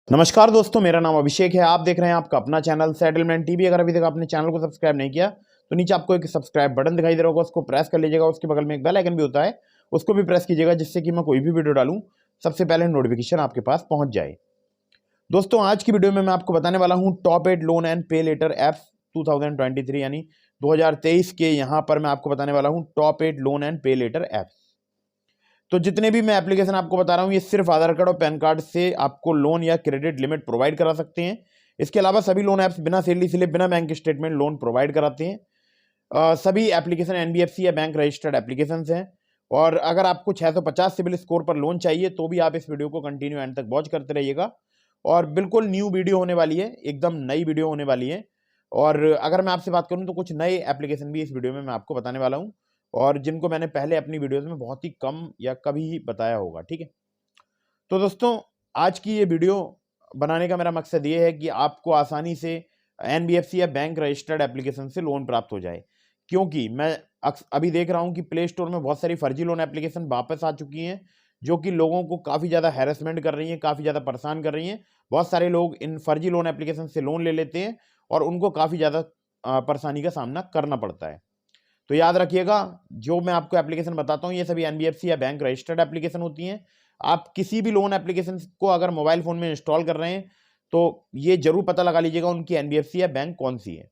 नमस्कार दोस्तों, मेरा नाम अभिषेक है। आप देख रहे हैं आपका अपना चैनल सेटलमेंट टीवी। अगर अभी तक आपने चैनल को सब्सक्राइब नहीं किया तो नीचे आपको एक सब्सक्राइब बटन दिखाई दे रहा होगा, उसको प्रेस कर लीजिएगा। उसके बगल में एक बेल आइकन भी होता है, उसको भी प्रेस कीजिएगा, जिससे कि मैं कोई भी वीडियो डालूं सबसे पहले नोटिफिकेशन आपके पास पहुंच जाए। दोस्तों, आज की वीडियो में मैं आपको बताने वाला हूं टॉप 8 लोन एंड पे लेटर एप्स 2023 यानी 2023 के। यहां पर मैं आपको बताने वाला हूं टॉप 8 लोन एंड पे लेटर एप्स। तो जितने भी मैं एप्लीकेशन आपको बता रहा हूं, ये सिर्फ आधार कार्ड और पैन कार्ड से आपको लोन या क्रेडिट लिमिट प्रोवाइड करा सकते हैं। इसके अलावा सभी लोन ऐप्स बिना सैलरी स्लिप, बिना बैंक स्टेटमेंट लोन प्रोवाइड कराते हैं। सभी एप्लीकेशन एनबीएफसी या बैंक रजिस्टर्ड एप्लीकेशन हैं। और अगर आपको 650 सिविल स्कोर पर लोन चाहिए तो भी आप इस वीडियो को कंटिन्यू एंड तक वॉच करते रहिएगा। और बिल्कुल न्यू वीडियो होने वाली है, एकदम नई वीडियो होने वाली है। और अगर मैं आपसे बात करूं तो कुछ नए एप्लीकेशन भी इस वीडियो में मैं आपको बताने वाला हूं, और जिनको मैंने पहले अपनी वीडियोस में बहुत ही कम या कभी ही बताया होगा। ठीक है, तो दोस्तों, आज की ये वीडियो बनाने का मेरा मकसद ये है कि आपको आसानी से एनबीएफसी या बैंक रजिस्टर्ड एप्लीकेशन से लोन प्राप्त हो जाए। क्योंकि मैं अभी देख रहा हूं कि प्ले स्टोर में बहुत सारी फर्जी लोन एप्लीकेशन वापस आ चुकी हैं, जो कि लोगों को काफ़ी ज़्यादा हैरेसमेंट कर रही हैं, काफ़ी ज़्यादा परेशान कर रही हैं। बहुत सारे लोग इन फर्जी लोन एप्लीकेशन से लोन ले लेते हैं और उनको काफ़ी ज़्यादा परेशानी का सामना करना पड़ता है। तो याद रखिएगा, जो मैं आपको एप्लीकेशन बताता हूँ ये सभी एनबीएफसी या बैंक रजिस्टर्ड एप्लीकेशन होती हैं। आप किसी भी लोन एप्लीकेशन को अगर मोबाइल फ़ोन में इंस्टॉल कर रहे हैं तो ये जरूर पता लगा लीजिएगा उनकी एनबीएफसी या बैंक कौन सी है।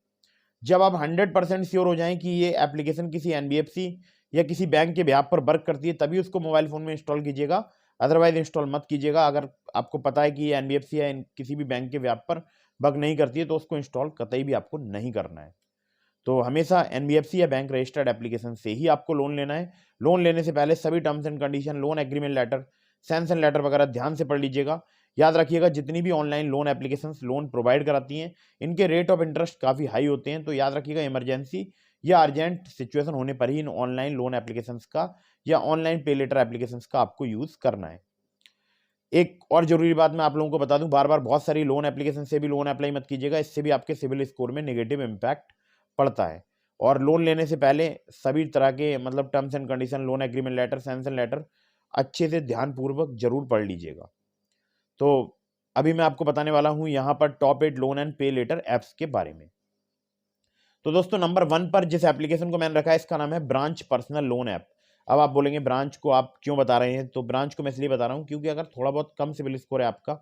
जब आप 100% श्योर हो जाएं कि ये एप्लीकेशन किसी एनबीएफसी या किसी बैंक के ब्याह पर वर्क करती है, तभी उसको मोबाइल फ़ोन में इंस्टॉल कीजिएगा। अदरवाइज इंस्टॉल मत कीजिएगा। अगर आपको पता है कि ये एनबीएफसी या किसी भी बैंक के ब्याह पर वर्क नहीं करती है तो उसको इंस्टॉल कतई भी आपको नहीं करना है। तो हमेशा एनबीएफसी या बैंक रजिस्टर्ड एप्लीकेशन से ही आपको लोन लेना है। लोन लेने से पहले सभी terms and condition, loan agreement letter, sanction letter वगैरह ध्यान से पढ़ लीजिएगा। याद रखिएगा, जितनी भी online loan applications loan provide कराती हैं, इनके रेट ऑफ इंटरेस्ट काफ़ी हाई होते हैं। तो याद रखिएगा, इमरजेंसी या अर्जेंट सिचुएशन होने पर ही इन ऑनलाइन लोन एप्लीकेशंस का या ऑनलाइन पे लेटर एप्लीकेशंस का आपको यूज़ करना है। एक और जरूरी बात मैं आप लोगों को बता दूं, बार बार बहुत सारी लोन एप्लीकेशन से भी लोन अप्लाई मत कीजिएगा। इससे भी आपके सिविल स्कोर में नेगेटिव इम्पैक्ट पड़ता है। और लोन लेने से पहले सभी तरह के मतलब terms and condition, loan agreement letter, sanction letter अच्छे से ध्यानपूर्वक जरूर पढ़ लीजिएगा। तो अभी मैं आपको बताने वाला हूं यहाँ पर टॉप 8 लोन एंड पे लेटर एप्स के बारे में। तो दोस्तों, नंबर 1 पर जिस एप्लीकेशन को मैंने रखा है इसका नाम है ब्रांच पर्सनल लोन ऐप। अब आप बोलेंगे ब्रांच को आप क्यों बता रहे हैं? तो ब्रांच को मैं इसलिए बता रहा हूं क्योंकि अगर थोड़ा बहुत कम सिविल स्कोर है आपका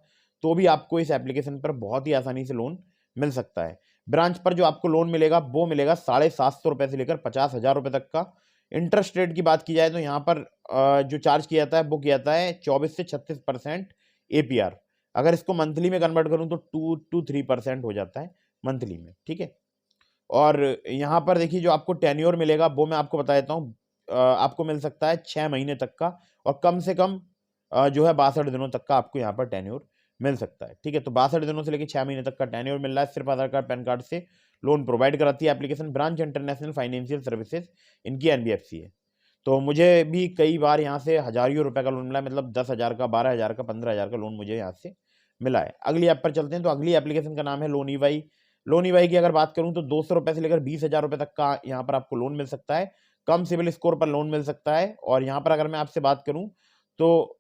तो भी आपको इस एप्लीकेशन पर बहुत ही आसानी से लोन मिल सकता है। ब्रांच पर जो आपको लोन मिलेगा वो मिलेगा 750 रुपये से लेकर 50,000 रुपये तक का। इंटरेस्ट रेट की बात की जाए तो यहाँ पर जो चार्ज किया जाता है वो किया जाता है 24 से 36% एपीआर। अगर इसको मंथली में कन्वर्ट करूँ तो 2 to 3% हो जाता है मंथली में। ठीक है, और यहाँ पर देखिए जो आपको टेन्योर मिलेगा वो मैं आपको बता देता हूँ। आपको मिल सकता है 6 महीने तक का, और कम से कम जो है 62 दिनों तक का आपको यहाँ पर टेन्योर मिल सकता है। ठीक है, तो 62 दिनों से लेकर 6 महीने तक का टेन्योर मिल रहा है। सिर्फ आधार कार्ड पैन कार्ड से लोन प्रोवाइड कराती है application. Branch international financial services इनकी एनबीएफसी है। तो मुझे भी कई बार यहाँ से हजारियों रुपए का लोन मिला है, मतलब 10,000 का, 12,000 का, 15,000 का लोन मुझे यहाँ से मिला है। अगली ऐप पर चलते हैं। तो अगली एप्लीकेशन का नाम है लोन ईवाई। लोन ईवाई की अगर बात करूं तो 200 रुपए से लेकर 20,000 रुपए तक का यहाँ पर आपको लोन मिल सकता है। कम सिविल स्कोर पर लोन मिल सकता है। और यहाँ पर अगर मैं आपसे बात करूं तो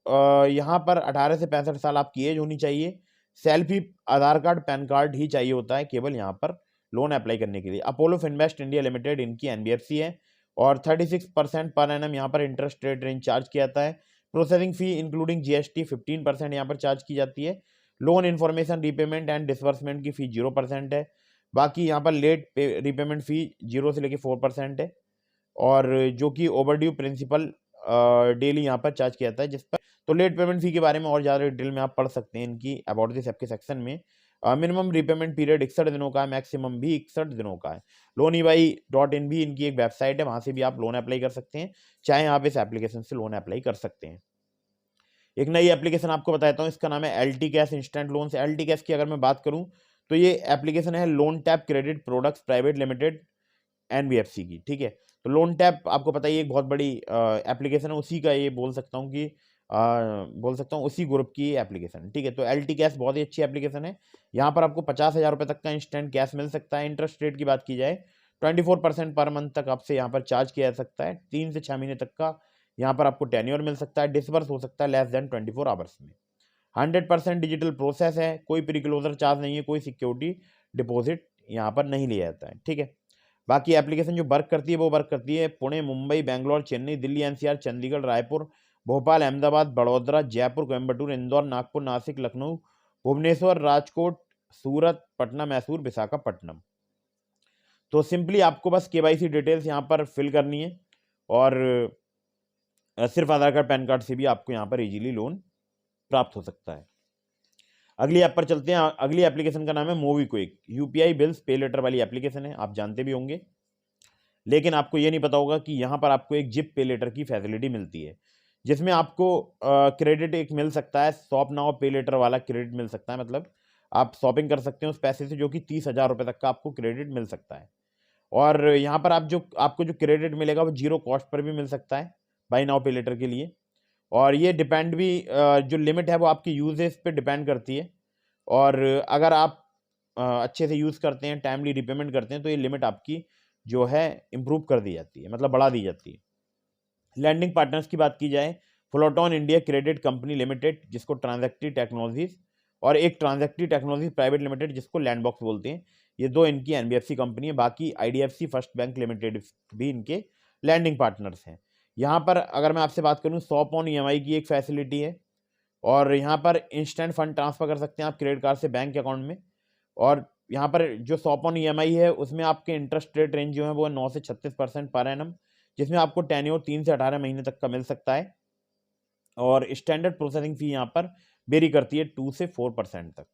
यहाँ पर 18 से 65 साल आपकी एज होनी चाहिए। सेल्फी आधार कार्ड पैन कार्ड ही चाहिए होता है केवल यहाँ पर लोन अप्लाई करने के लिए। अपोलो फिनवेस्ट इंडिया लिमिटेड इनकी एनबीएफसी है। और 36% पर एनम यहाँ पर इंटरेस्ट रेट रेंज चार्ज किया जाता है। प्रोसेसिंग फी इंक्लूडिंग जीएसटी 15% यहाँ पर चार्ज की जाती है। Loan information, repayment and disbursement की फी 0% है। बाकी यहाँ पर लेट रीपेमेंट फी 0 से लेकर 4% है। और जो कि ओवरड्यू प्रिंसिपल डेली यहाँ पर चार्ज किया जाता है जिस पर। तो लेट पेमेंट फी के बारे में और ज़्यादा डिटेल में आप पढ़ सकते हैं इनकी अबाउट दिस ऐप के सेक्शन में। मिनिमम रीपेमेंट पीरियड 61 दिनों का है, मैक्सिमम भी 61 दिनों का है। loaney.in भी इनकी एक वेबसाइट है, वहाँ से भी आप लोन अप्लाई कर सकते हैं, चाहे आप इस एप्लीकेशन से लोन अप्लाई कर सकते हैं। एक नई एप्लीकेशन आपको बताता हूँ, इसका नाम है LT cash instant loans. LT cash की अगर मैं बात करूँ तो ये एप्लीकेशन है loan tap credit products private limited NBFC की। ठीक है, तो लोन टैप आपको पता ही एक बहुत बड़ी एप्लीकेशन है, उसी का ये बोल सकता हूँ कि बोल सकता हूँ उसी ग्रुप की एप्लीकेशन। ठीक है, तो एलटी कैश बहुत ही अच्छी एप्लीकेशन है। यहाँ पर आपको 50,000 रुपये तक का इंस्टेंट कैश मिल सकता है। इंटरेस्ट रेट की बात की जाए 24% पर मंथ तक आपसे यहाँ पर चार्ज किया जा सकता है। 3 से 6 महीने तक का यहाँ पर आपको टेन्योर मिल सकता है। डिसबर्स हो सकता है लेस देन 24 आवर्स में। 100% डिजिटल प्रोसेस है, कोई प्री क्लोजर चार्ज नहीं है, कोई सिक्योरिटी डिपॉजिट यहाँ पर नहीं लिया जाता है, ठीक है। बाकी एप्लीकेशन जो वर्क करती है वो वर्क करती है पुणे, मुंबई, बेंगलोर, चेन्नई, दिल्ली एनसीआर, चंडीगढ़, रायपुर, भोपाल, अहमदाबाद, बड़ौदा, जयपुर, कोयम्बटूर, इंदौर, नागपुर, नासिक, लखनऊ, भुवनेश्वर, राजकोट, सूरत, पटना, मैसूर, विशाखापट्टनम। तो सिंपली आपको बस केवाईसी डिटेल्स यहाँ पर फिल करनी है और सिर्फ आधार कार्ड पैन कार्ड से भी आपको यहाँ पर इजीली लोन प्राप्त हो सकता है। अगली ऐप पर चलते हैं। अगली एप्लीकेशन का नाम है मोबीक्विक। यूपीआई बिल्स पे लेटर वाली एप्लीकेशन है, आप जानते भी होंगे, लेकिन आपको ये नहीं पता होगा कि यहाँ पर आपको एक जिप पे लेटर की फैसिलिटी मिलती है, जिसमें आपको क्रेडिट एक मिल सकता है, शॉप नाउ पे लेटर वाला क्रेडिट मिल सकता है। मतलब आप शॉपिंग कर सकते हैं उस पैसे से, जो कि 30,000 रुपये तक का आपको क्रेडिट मिल सकता है। और यहाँ पर आपको जो क्रेडिट मिलेगा वो जीरो कॉस्ट पर भी मिल सकता है बाई नाउ पे लेटर के लिए। और ये डिपेंड भी जो लिमिट है वो आपकी यूजेस पे डिपेंड करती है। और अगर आप अच्छे से यूज़ करते हैं, टाइमली रिपेमेंट करते हैं, तो ये लिमिट आपकी जो है इम्प्रूव कर दी जाती है, मतलब बढ़ा दी जाती है। लैंडिंग पार्टनर्स की बात की जाए, फ्लोटॉन इंडिया क्रेडिट कंपनी लिमिटेड, जिसको ट्रांजैक्टी टेक्नोलॉजीज, और एक ट्रांजैक्टी टेक्नोलॉजीज प्राइवेट लिमिटेड, जिसको लैंडबॉक्स बोलते हैं, ये दो इनकी एनबीएफसी कंपनी है। बाकी आईडीएफसी फर्स्ट बैंक लिमिटेड भी इनके लैंडिंग पार्टनर्स हैं। यहाँ पर अगर मैं आपसे बात करूँ, शॉप ऑन ईएमआई की एक फैसिलिटी है, और यहाँ पर इंस्टेंट फंड ट्रांसफर कर सकते हैं आप क्रेडिट कार्ड से बैंक अकाउंट में। और यहाँ पर जो शॉप ऑन ईएमआई है उसमें आपके इंटरेस्ट रेट रेंज जो है वो 9 से 36% पर एनम, जिसमें आपको टेन्योर 3 से 18 महीने तक का मिल सकता है। और स्टैंडर्ड प्रोसेसिंग फी यहाँ पर वेरी करती है 2 से 4% तक,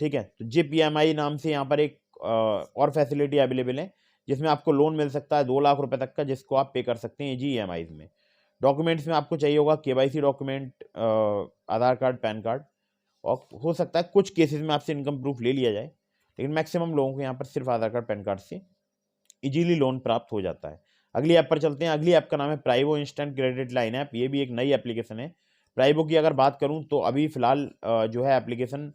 ठीक है। तो जिप ईएमआई नाम से यहाँ पर एक और फैसिलिटी अवेलेबल है, जिसमें आपको लोन मिल सकता है 2 लाख रुपए तक का, जिसको आप पे कर सकते हैं जी ईएमआई में। डॉक्यूमेंट्स में आपको चाहिए होगा केवाईसी डॉक्यूमेंट, आधार कार्ड, पैन कार्ड, और हो सकता है कुछ केसेस में आपसे इनकम प्रूफ ले लिया जाए, लेकिन मैक्सिमम लोगों को यहाँ पर सिर्फ आधार कार्ड, पैन कार्ड से इजीली लोन प्राप्त हो जाता है। अगली ऐप पर चलते हैं। अगली ऐप का नाम है प्राइवो इंस्टेंट क्रेडिट लाइन ऐप। ये भी एक नई एप्लीकेशन है। प्राइवो की अगर बात करूँ तो अभी फिलहाल जो है एप्लीकेशन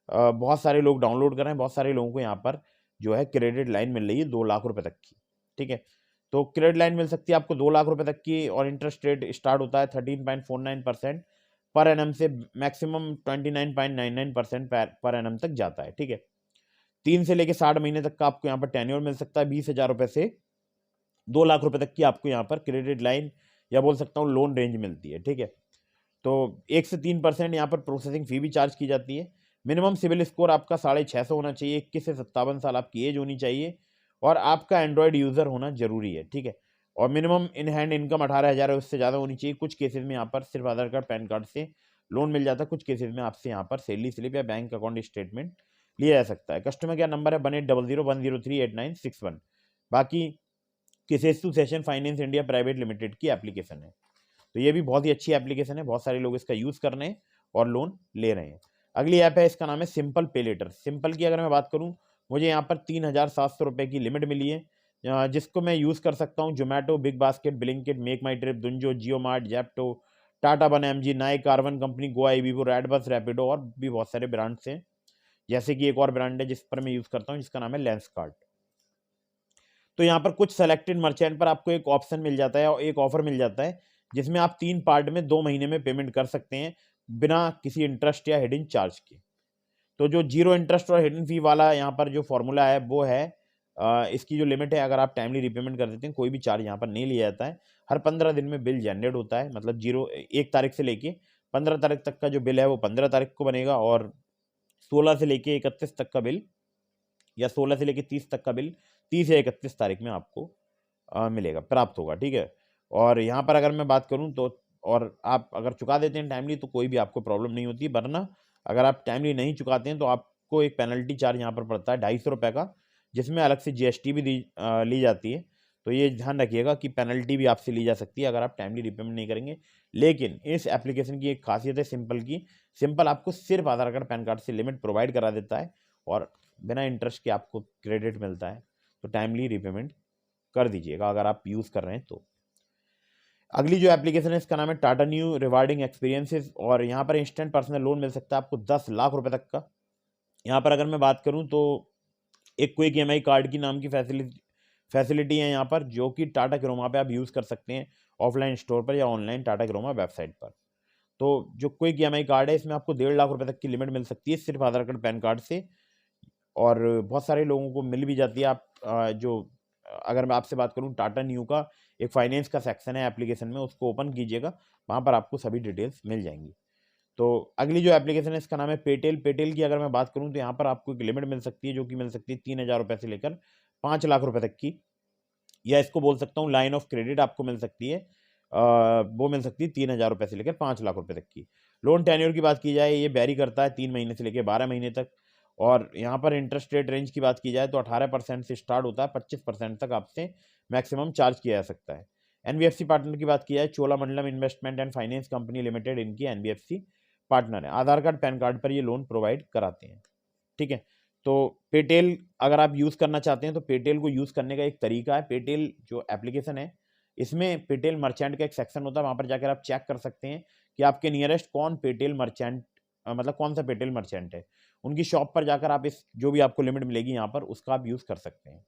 बहुत सारे लोग डाउनलोड कर रहे हैं, बहुत सारे लोगों को यहाँ पर जो है क्रेडिट लाइन मिल रही है 2 लाख रुपए तक की, ठीक है। तो क्रेडिट लाइन मिल सकती है आपको 2 लाख रुपए तक की, और इंटरेस्ट रेट स्टार्ट होता है 13.49% पर एनम से, मैक्सिमम 29.99% पर एनम तक जाता है, ठीक है। 3 से लेकर 60 महीने तक का आपको यहाँ पर टेन्योर मिल सकता है। 20,000 रुपये से 2 लाख रुपए तक की आपको यहाँ पर क्रेडिट लाइन, या बोल सकता हूँ लोन रेंज मिलती है, ठीक है। तो 1 से 3% यहाँ पर प्रोसेसिंग फी भी चार्ज की जाती है। मिनिमम सिविल स्कोर आपका 650 होना चाहिए, 21 से 57 साल आपकी एज होनी चाहिए, और आपका एंड्रॉयड यूज़र होना जरूरी है, ठीक है। और मिनिमम इन हैंड इनकम 18,000 है, उससे ज़्यादा होनी चाहिए। कुछ केसेस में यहाँ पर सिर्फ आधार कार्ड, पैन कार्ड से लोन मिल जाता है, कुछ केसेस में आपसे यहाँ पर सैलरी स्लिप या बैंक अकाउंट स्टेटमेंट लिया जा सकता है। कस्टमर केयर नंबर है 180010038961। बाकी Kisetsu Saison finance India private limited की एप्लीकेशन है। तो ये भी बहुत ही अच्छी एप्लीकेशन है, बहुत सारे लोग इसका यूज़ कर रहे हैं और लोन ले रहे हैं। अगली ऐप है, इसका नाम है सिंपल पे लेटर। सिंपल की अगर मैं बात करूं, मुझे यहाँ पर 3,700 रुपये की लिमिट मिली है, जिसको मैं यूज़ कर सकता हूँ Zomato, BigBasket, Blinkit, MakeMyTrip, Dunzo, Jio mart, Zepto, Tata one, MG, Nike, carbon company, Goa, Vivo, redBus, Rapido, और भी बहुत सारे ब्रांड्स हैं। जैसे कि एक और ब्रांड है जिस पर मैं यूज़ करता हूँ, जिसका नाम है लेंस कार्ड। तो यहाँ पर कुछ सेलेक्टेड मर्चेंट पर आपको एक ऑप्शन मिल जाता है और एक ऑफर मिल जाता है, जिसमें आप 3 पार्ट में 2 महीने में पेमेंट कर सकते हैं बिना किसी इंटरेस्ट या हिडन चार्ज के। तो जो जीरो इंटरेस्ट और हिडन फी वाला यहाँ पर जो फॉर्मूला है वो है, इसकी जो लिमिट है, अगर आप टाइमली रिपेमेंट कर देते हैं कोई भी चार्ज यहाँ पर नहीं लिया जाता है। हर 15 दिन में बिल जनरेट होता है, मतलब 1 तारीख से लेके 15 तारीख तक का जो बिल है वो 15 तारीख को बनेगा, और 16 से लेके 31 तक का बिल, या 16 से लेके 30 तक का बिल 30 या 31 तारीख में आपको मिलेगा, प्राप्त होगा, ठीक है। और यहाँ पर अगर मैं बात करूँ तो, और आप अगर चुका देते हैं टाइमली तो कोई भी आपको प्रॉब्लम नहीं होती, वरना अगर आप टाइमली नहीं चुकाते हैं तो आपको एक पेनल्टी चार्ज यहाँ पर पड़ता है 250 रुपये का, जिसमें अलग से जीएसटी भी ली जाती है। तो ये ध्यान रखिएगा कि पेनल्टी भी आपसे ली जा सकती है अगर आप टाइमली रिपेमेंट नहीं करेंगे। लेकिन इस एप्लीकेशन की एक खासियत है सिंपल की, सिंपल आपको सिर्फ आधार कार्ड, पैन कार्ड से लिमिट प्रोवाइड करा देता है, और बिना इंटरेस्ट के आपको क्रेडिट मिलता है। तो टाइमली रिपेमेंट कर दीजिएगा अगर आप यूज़ कर रहे हैं तो। अगली जो एप्लीकेशन है इसका नाम है टाटा न्यू रिवार्डिंग एक्सपीरियंसेस, और यहाँ पर इंस्टेंट पर्सनल लोन मिल सकता है आपको 10 लाख रुपए तक का। यहाँ पर अगर मैं बात करूँ तो एक क्विक ईएमआई कार्ड की नाम की फैसिलिटी है यहाँ पर, जो कि टाटा क्रोमा पे आप यूज़ कर सकते हैं, ऑफलाइन स्टोर पर या ऑनलाइन टाटा क्रोमा वेबसाइट पर। तो जो क्विक EMI कार्ड है इसमें आपको 1.5 लाख रुपए तक की लिमिट मिल सकती है सिर्फ आधार कार्ड पैन कार्ड से, और बहुत सारे लोगों को मिल भी जाती है। आप अगर मैं आपसे बात करूं, टाटा न्यू का एक फाइनेंस का सेक्शन है एप्लीकेशन में, उसको ओपन कीजिएगा, वहाँ पर आपको सभी डिटेल्स मिल जाएंगी। तो अगली जो एप्लीकेशन है इसका नाम है पेटेल। पेटेल की अगर मैं बात करूं तो यहाँ पर आपको एक लिमिट मिल सकती है जो कि मिल सकती है 3,000 रुपये से लेकर 5 लाख रुपए तक की, या इसको बोल सकता हूँ लाइन ऑफ क्रेडिट आपको मिल सकती है। वो मिल सकती है 3,000 रुपये से लेकर 5 लाख रुपए तक की। लोन टेन्योर की बात की जाए, ये वेरी करता है 3 महीने से लेकर 12 महीने तक। और यहाँ पर इंटरेस्ट रेट रेंज की बात की जाए तो 18% से स्टार्ट होता है, 25% तक आपसे मैक्सिमम चार्ज किया जा सकता है। NBFC पार्टनर की बात की जाए, Cholamandalam investment and finance company limited इनकी NBFC पार्टनर है। आधार कार्ड पैन कार्ड पर ये लोन प्रोवाइड कराते हैं। ठीक है, तो पेटेल अगर आप यूज़ करना चाहते हैं तो पेटेल को यूज़ करने का एक तरीका है। पेटेल जो एप्लीकेशन है इसमें पेटेल मर्चेंट का एक सेक्शन होता है, वहाँ पर जाकर आप चेक कर सकते हैं कि आपके नियरेस्ट कौन पेटेल मर्चेंट, मतलब कौन सा पेटेल मर्चेंट है। उनकी शॉप पर जाकर आप इस जो भी आपको लिमिट मिलेगी यहाँ पर उसका आप यूज़ कर सकते हैं।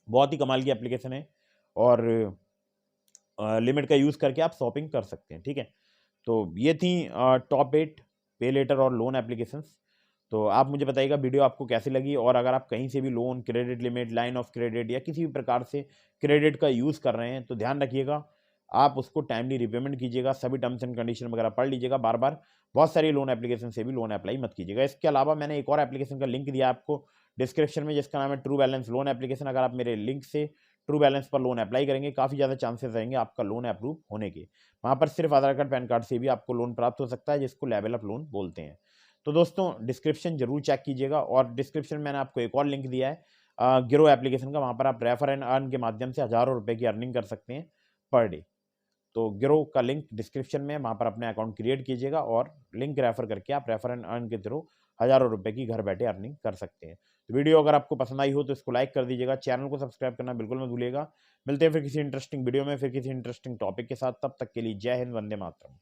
बहुत ही कमाल की एप्लीकेशन है, और लिमिट का यूज़ करके आप शॉपिंग कर सकते हैं। ठीक है, तो ये थी टॉप 8 पे लेटर और लोन एप्लीकेशंस। तो आप मुझे बताइएगा वीडियो आपको कैसी लगी, और अगर आप कहीं से भी loan, credit limit, line of credit या किसी भी प्रकार से क्रेडिट का यूज़ कर रहे हैं तो ध्यान रखिएगा आप उसको टाइमली रिपेमेंट कीजिएगा, सभी टर्म्स एंड कंडीशन वगैरह पढ़ लीजिएगा बार बार। बहुत सारी लोन एप्लीकेशन से भी लोन अप्लाई मत कीजिएगा। इसके अलावा मैंने एक और एप्लीकेशन का लिंक दिया आपको डिस्क्रिप्शन में, जिसका नाम है ट्रू बैलेंस लोन एप्लीकेशन। अगर आप मेरे लिंक से ट्रू बैलेंस पर लोन अप्लाई करेंगे, काफ़ी ज़्यादा चांसेस रहेंगे आपका लोन अप्रूव होने के। वहाँ पर सिर्फ आधार कार्ड पैन कार्ड से भी आपको लोन प्राप्त हो सकता है, जिसको लेवल अप लोन बोलते हैं। तो दोस्तों डिस्क्रिप्शन जरूर चेक कीजिएगा, और डिस्क्रिप्शन में मैंने आपको एक और लिंक दिया है गिरो एप्लीकेशन का, वहाँ पर आप रेफर एंड अर्न के माध्यम से हज़ारों रुपए की अर्निंग कर सकते हैं पर डे। तो गिरो का लिंक डिस्क्रिप्शन में, वहाँ पर अपने अकाउंट क्रिएट कीजिएगा और लिंक रेफर करके आप रेफर एंड अर्न के थ्रू हज़ारों रुपए की घर बैठे अर्निंग कर सकते हैं। तो वीडियो अगर आपको पसंद आई हो तो इसको लाइक कर दीजिएगा, चैनल को सब्सक्राइब करना बिल्कुल मत भूलिएगा। मिलते हैं फिर किसी इंटरेस्टिंग वीडियो में, फिर किसी इंटरेस्टिंग टॉपिक के साथ। तब तक के लिए जय हिंद, वंदे मातरम।